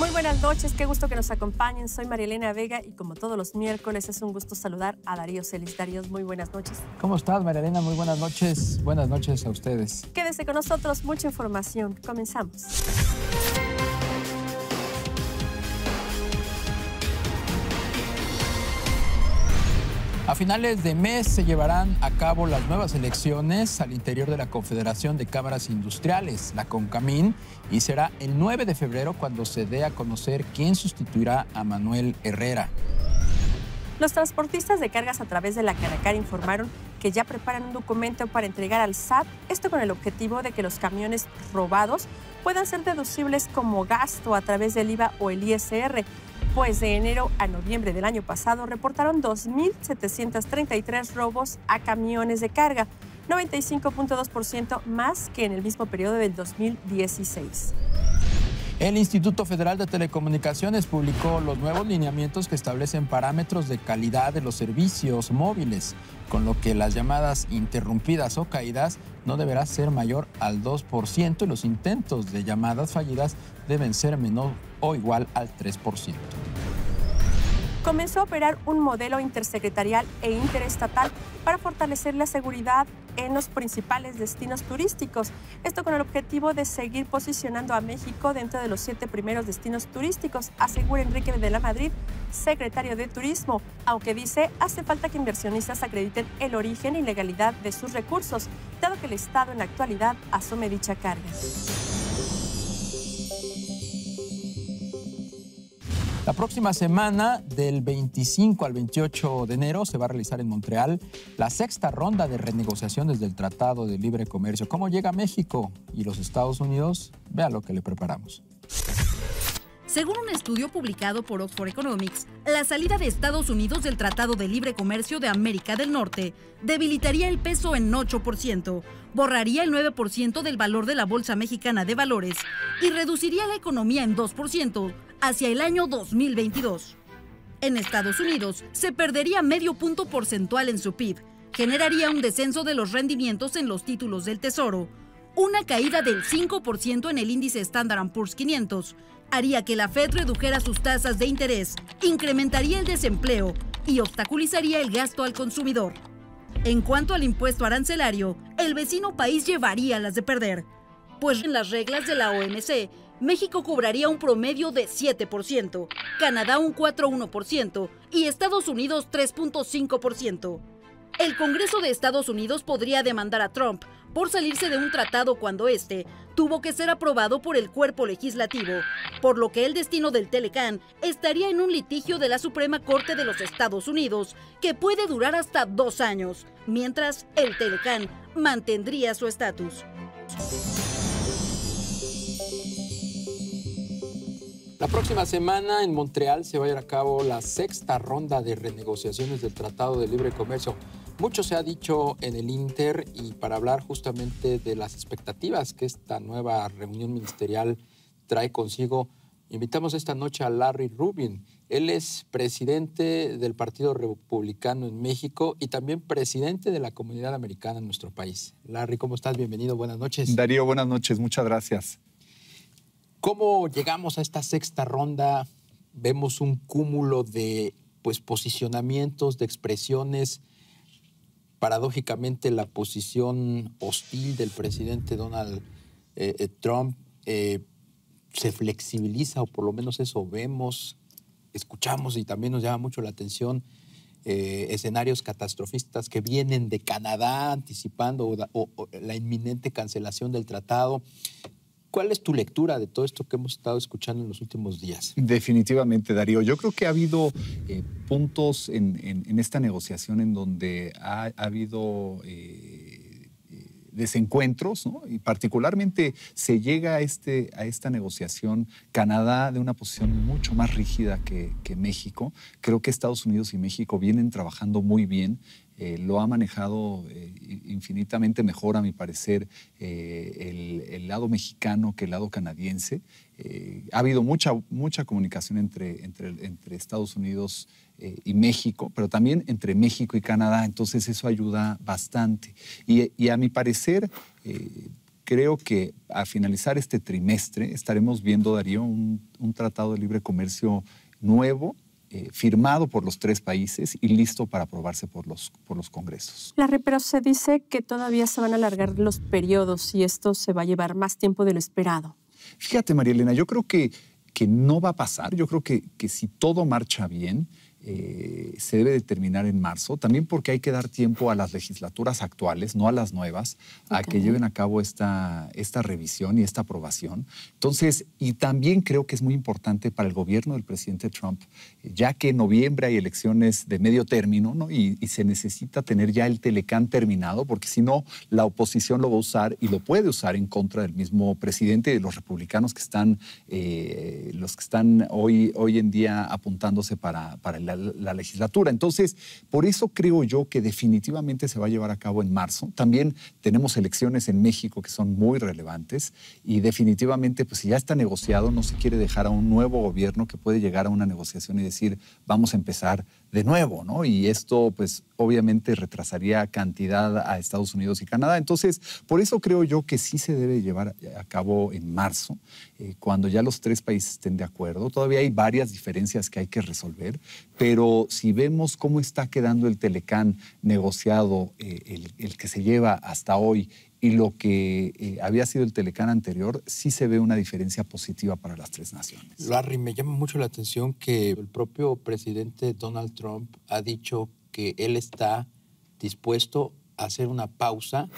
Muy buenas noches, qué gusto que nos acompañen. Soy Marielena Vega y como todos los miércoles es un gusto saludar a Darío Celis. Darío, muy buenas noches. ¿Cómo estás, Marielena? Muy buenas noches. Buenas noches a ustedes. Quédese con nosotros, mucha información. Comenzamos. A finales de mes se llevarán a cabo las nuevas elecciones al interior de la Confederación de Cámaras Industriales, la CONCAMIN, y será el 9 de febrero cuando se dé a conocer quién sustituirá a Manuel Herrera. Los transportistas de cargas a través de la Canacar informaron que ya preparan un documento para entregar al SAT, esto con el objetivo de que los camiones robados puedan ser deducibles como gasto a través del IVA o el ISR. Pues de enero a noviembre del año pasado reportaron 2.733 robos a camiones de carga, 95.2% más que en el mismo periodo del 2016. El Instituto Federal de Telecomunicaciones publicó los nuevos lineamientos que establecen parámetros de calidad de los servicios móviles, con lo que las llamadas interrumpidas o caídas no deberá ser mayor al 2% y los intentos de llamadas fallidas deben ser menor o igual al 3%. Comenzó a operar un modelo intersecretarial e interestatal para fortalecer la seguridad en los principales destinos turísticos. Esto con el objetivo de seguir posicionando a México dentro de los 7 primeros destinos turísticos, asegura Enrique de la Madrid, secretario de Turismo, aunque dice hace falta que inversionistas acrediten el origen y legalidad de sus recursos, dado que el Estado en la actualidad asume dicha carga. La próxima semana, del 25 al 28 de enero, se va a realizar en Montreal la 6ª ronda de renegociaciones del Tratado de Libre Comercio. ¿Cómo llega México y los Estados Unidos? Vea lo que le preparamos. Según un estudio publicado por Oxford Economics, la salida de Estados Unidos del Tratado de Libre Comercio de América del Norte debilitaría el peso en 8%, borraría el 9% del valor de la Bolsa Mexicana de Valores y reduciría la economía en 2% hacia el año 2022. En Estados Unidos, se perdería medio punto porcentual en su PIB, generaría un descenso de los rendimientos en los títulos del Tesoro, una caída del 5% en el índice Standard & Poor's 500, haría que la Fed redujera sus tasas de interés, incrementaría el desempleo y obstaculizaría el gasto al consumidor. En cuanto al impuesto arancelario, el vecino país llevaría las de perder, pues en las reglas de la OMC, México cobraría un promedio de 7%, Canadá un 4,1% y Estados Unidos 3,5%. El Congreso de Estados Unidos podría demandar a Trump por salirse de un tratado cuando este tuvo que ser aprobado por el cuerpo legislativo, por lo que el destino del Telecán estaría en un litigio de la Suprema Corte de los Estados Unidos que puede durar hasta 2 años, mientras el Telecán mantendría su estatus. La próxima semana en Montreal se va a llevar a cabo la 6ª ronda de renegociaciones del Tratado de Libre Comercio. Mucho se ha dicho en el Inter y para hablar justamente de las expectativas que esta nueva reunión ministerial trae consigo, invitamos esta noche a Larry Rubin. Él es presidente del Partido Republicano en México y también presidente de la Comunidad Americana en nuestro país. Larry, ¿cómo estás? Bienvenido, buenas noches. Darío, buenas noches, muchas gracias. ¿Cómo llegamos a esta 6ª ronda? Vemos un cúmulo de posicionamientos, de expresiones. Paradójicamente, la posición hostil del presidente Donald Trump se flexibiliza, o por lo menos eso vemos, escuchamos y también nos llama mucho la atención escenarios catastrofistas que vienen de Canadá anticipando la inminente cancelación del tratado. ¿Cuál es tu lectura de todo esto que hemos estado escuchando en los últimos días? Definitivamente, Darío. Yo creo que ha habido puntos en esta negociación en donde ha habido desencuentros, ¿no? Y particularmente se llega a esta negociación Canadá de una posición mucho más rígida que México. Creo que Estados Unidos y México vienen trabajando muy bien. Lo ha manejado infinitamente mejor, a mi parecer, el lado mexicano que el lado canadiense. Ha habido mucha comunicación entre Estados Unidos y México, pero también entre México y Canadá, entonces eso ayuda bastante. Y a mi parecer, creo que al finalizar este trimestre estaremos viendo, Darío, un tratado de libre comercio nuevo, firmado por los 3 países y listo para aprobarse por los congresos. Pero se dice que todavía se van a alargar los periodos y esto se va a llevar más tiempo de lo esperado. Fíjate, María Elena, yo creo que no va a pasar. Yo creo que si todo marcha bien, se debe de terminar en marzo, también porque hay que dar tiempo a las legislaturas actuales, no a las nuevas, a que lleven a cabo esta revisión y esta aprobación. Entonces, y también creo que es muy importante para el gobierno del presidente Trump, ya que en noviembre hay elecciones de medio término, ¿no? y se necesita tener ya el Telecán terminado, porque si no, la oposición lo va a usar y lo puede usar en contra del mismo presidente y de los republicanos que están, los que están hoy en día apuntándose para la legislatura. Entonces, por eso creo yo que definitivamente se va a llevar a cabo en marzo. También tenemos elecciones en México que son muy relevantes y definitivamente, pues si ya está negociado, no se quiere dejar a un nuevo gobierno que puede llegar a una negociación y decir, vamos a empezar de nuevo, ¿no? Y esto, pues, obviamente retrasaría cantidad a Estados Unidos y Canadá. Entonces, por eso creo yo que sí se debe llevar a cabo en marzo, cuando ya los 3 países estén de acuerdo. Todavía hay varias diferencias que hay que resolver, pero si vemos cómo está quedando el Telecán negociado, el que se lleva hasta hoy, y lo que había sido el Telecán anterior, sí se ve una diferencia positiva para las 3 naciones. Larry, me llama mucho la atención que el propio presidente Donald Trump ha dicho que él está dispuesto a hacer una pausa.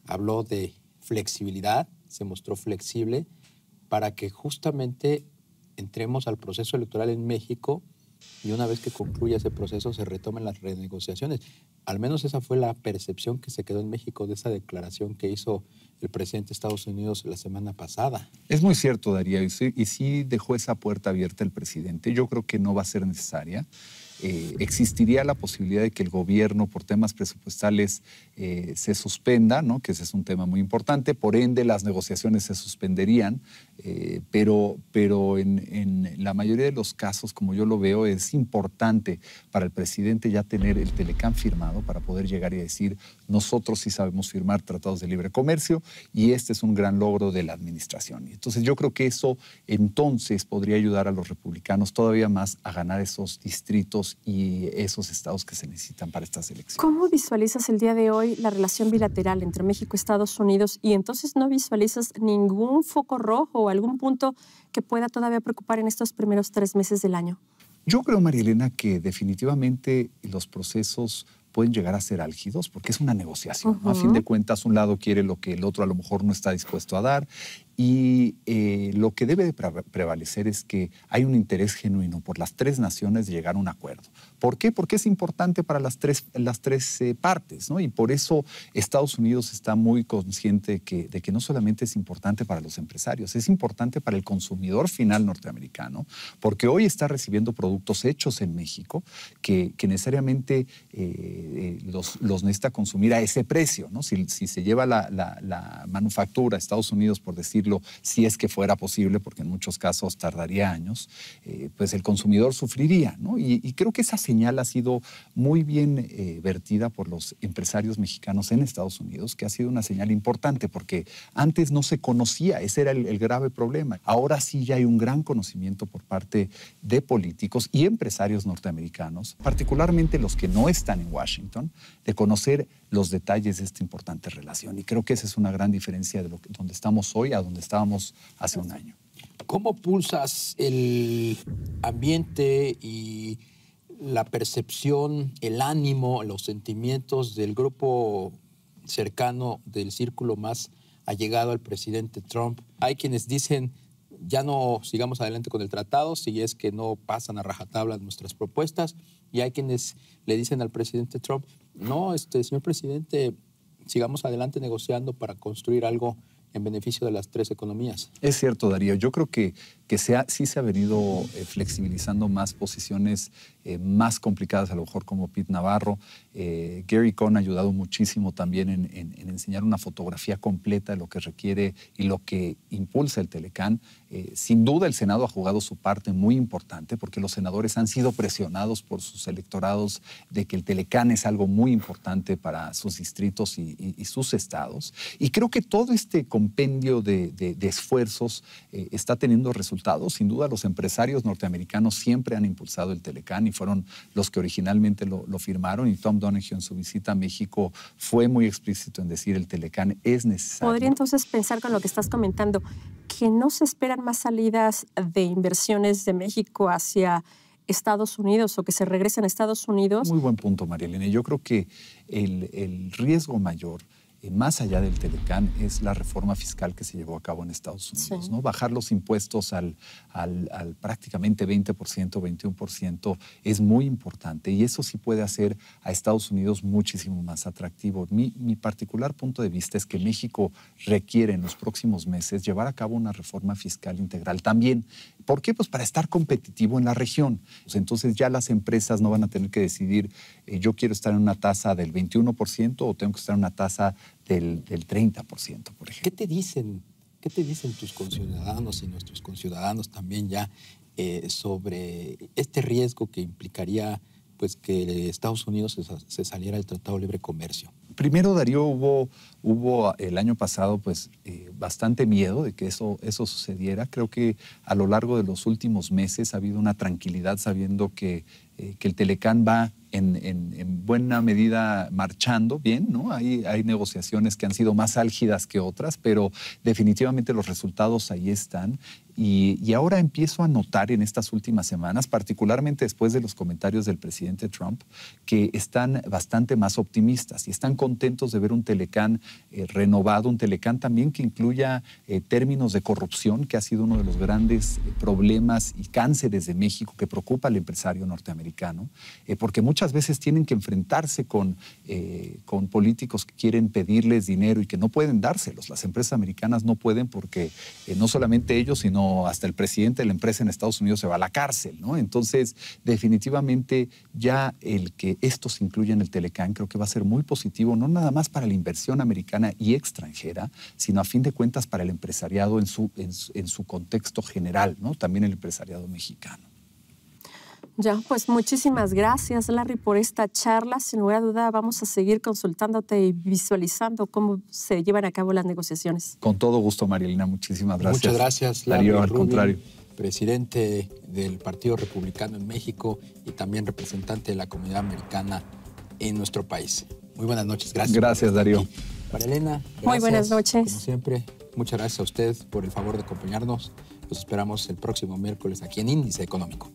Habló de flexibilidad, se mostró flexible para que justamente entremos al proceso electoral en México y una vez que concluya ese proceso se retomen las renegociaciones. Al menos esa fue la percepción que se quedó en México de esa declaración que hizo el presidente de Estados Unidos la semana pasada. Es muy cierto, Darío, y sí dejó esa puerta abierta el presidente. Yo creo que no va a ser necesaria. Existiría la posibilidad de que el gobierno, por temas presupuestales, se suspenda, ¿no? Que ese es un tema muy importante. Por ende, las negociaciones se suspenderían, pero en la mayoría de los casos, como yo lo veo, es importante para el presidente ya tener el Telecán firmado para poder llegar y decir, nosotros sí sabemos firmar tratados de libre comercio y este es un gran logro de la administración. Y entonces yo creo que eso entonces podría ayudar a los republicanos todavía más a ganar esos distritos y esos estados que se necesitan para estas elecciones. ¿Cómo visualizas el día de hoy la relación bilateral entre México y Estados Unidos y entonces no visualizas ningún foco rojo o algún punto que pueda todavía preocupar en estos primeros 3 meses del año? Yo creo, María Elena, que definitivamente los procesos pueden llegar a ser álgidos porque es una negociación, ¿no? A fin de cuentas, un lado quiere lo que el otro a lo mejor no está dispuesto a dar y lo que debe de prevalecer es que hay un interés genuino por las 3 naciones de llegar a un acuerdo. ¿Por qué? Porque es importante para las tres partes, ¿no? Y por eso Estados Unidos está muy consciente de que no solamente es importante para los empresarios, es importante para el consumidor final norteamericano, porque hoy está recibiendo productos hechos en México que necesariamente los necesita consumir a ese precio, ¿no? Si se lleva la manufactura a Estados Unidos, por decirlo, si es que fuera posible, porque en muchos casos tardaría años, pues el consumidor sufriría, ¿no? Y creo que esa señal ha sido muy bien vertida por los empresarios mexicanos en Estados Unidos, que ha sido una señal importante, porque antes no se conocía, ese era el grave problema. Ahora sí ya hay un gran conocimiento por parte de políticos y empresarios norteamericanos, particularmente los que no están en Washington, de conocer los detalles de esta importante relación. Y creo que esa es una gran diferencia de donde estamos hoy a donde estábamos hace un año. ¿Cómo pulsas el ambiente y la percepción, el ánimo, los sentimientos del grupo cercano, del círculo más allegado al presidente Trump? Hay quienes dicen, ya no sigamos adelante con el tratado si es que no pasan a rajatabla nuestras propuestas. Y hay quienes le dicen al presidente Trump, no, señor presidente, sigamos adelante negociando para construir algo en beneficio de las 3 economías. Es cierto, Darío. Yo creo que que sí se ha venido flexibilizando más posiciones más complicadas, a lo mejor como Pete Navarro. Gary Cohn ha ayudado muchísimo también en enseñar una fotografía completa de lo que requiere y lo que impulsa el Telecán. Sin duda el Senado ha jugado su parte muy importante porque los senadores han sido presionados por sus electorados de que el Telecán es algo muy importante para sus distritos y sus estados. Y creo que todo este compendio de esfuerzos está teniendo resultados. Sin duda los empresarios norteamericanos siempre han impulsado el Telecán y fueron los que originalmente lo firmaron, y Tom Donahue en su visita a México fue muy explícito en decir el Telecán es necesario. ¿Podría entonces pensar con lo que estás comentando que no se esperan más salidas de inversiones de México hacia Estados Unidos o que se regresen a Estados Unidos? Muy buen punto, María Elena. Yo creo que el riesgo mayor, más allá del Telecán, es la reforma fiscal que se llevó a cabo en Estados Unidos, ¿no? Bajar los impuestos al prácticamente 20%, 21% es muy importante, y eso sí puede hacer a Estados Unidos muchísimo más atractivo. Mi particular punto de vista es que México requiere en los próximos meses llevar a cabo una reforma fiscal integral también. ¿Por qué? Pues para estar competitivo en la región. Pues entonces ya las empresas no van a tener que decidir yo quiero estar en una tasa del 21% o tengo que estar en una tasa del 30%, por ejemplo. ¿Qué te dicen tus conciudadanos y nuestros conciudadanos también ya sobre este riesgo que implicaría pues que Estados Unidos se saliera del Tratado de Libre Comercio? Primero, Darío, hubo el año pasado pues, bastante miedo de que eso sucediera. Creo que a lo largo de los últimos meses ha habido una tranquilidad sabiendo que el Telecán va en buena medida marchando bien, ¿no? Hay negociaciones que han sido más álgidas que otras, pero definitivamente los resultados ahí están. Y ahora empiezo a notar en estas últimas semanas, particularmente después de los comentarios del presidente Trump, que están bastante más optimistas y están contentos de ver un Telecán renovado, un Telecán también que incluya términos de corrupción, que ha sido uno de los grandes problemas y cánceres de México que preocupa al empresario norteamericano, porque muchas veces tienen que enfrentarse con políticos que quieren pedirles dinero y que no pueden dárselos. Las empresas americanas no pueden porque no solamente ellos, sino hasta el presidente de la empresa en Estados Unidos se va a la cárcel, ¿no? Entonces, definitivamente ya el que esto se incluya en el Telecán creo que va a ser muy positivo, no nada más para la inversión americana y extranjera, sino a fin de cuentas para el empresariado en su contexto general, ¿no? También el empresariado mexicano. Ya, pues muchísimas gracias, Larry, por esta charla. Sin lugar a duda vamos a seguir consultándote y visualizando cómo se llevan a cabo las negociaciones. Con todo gusto, María Elena, muchísimas gracias. Muchas gracias, Larry Darío, al Rubin, contrario. Presidente del Partido Republicano en México y también representante de la comunidad americana en nuestro país. Muy buenas noches, gracias. Gracias, Darío. María Elena, gracias. Muy buenas noches. Como siempre, muchas gracias a usted por el favor de acompañarnos. Los esperamos el próximo miércoles aquí en Índice Económico.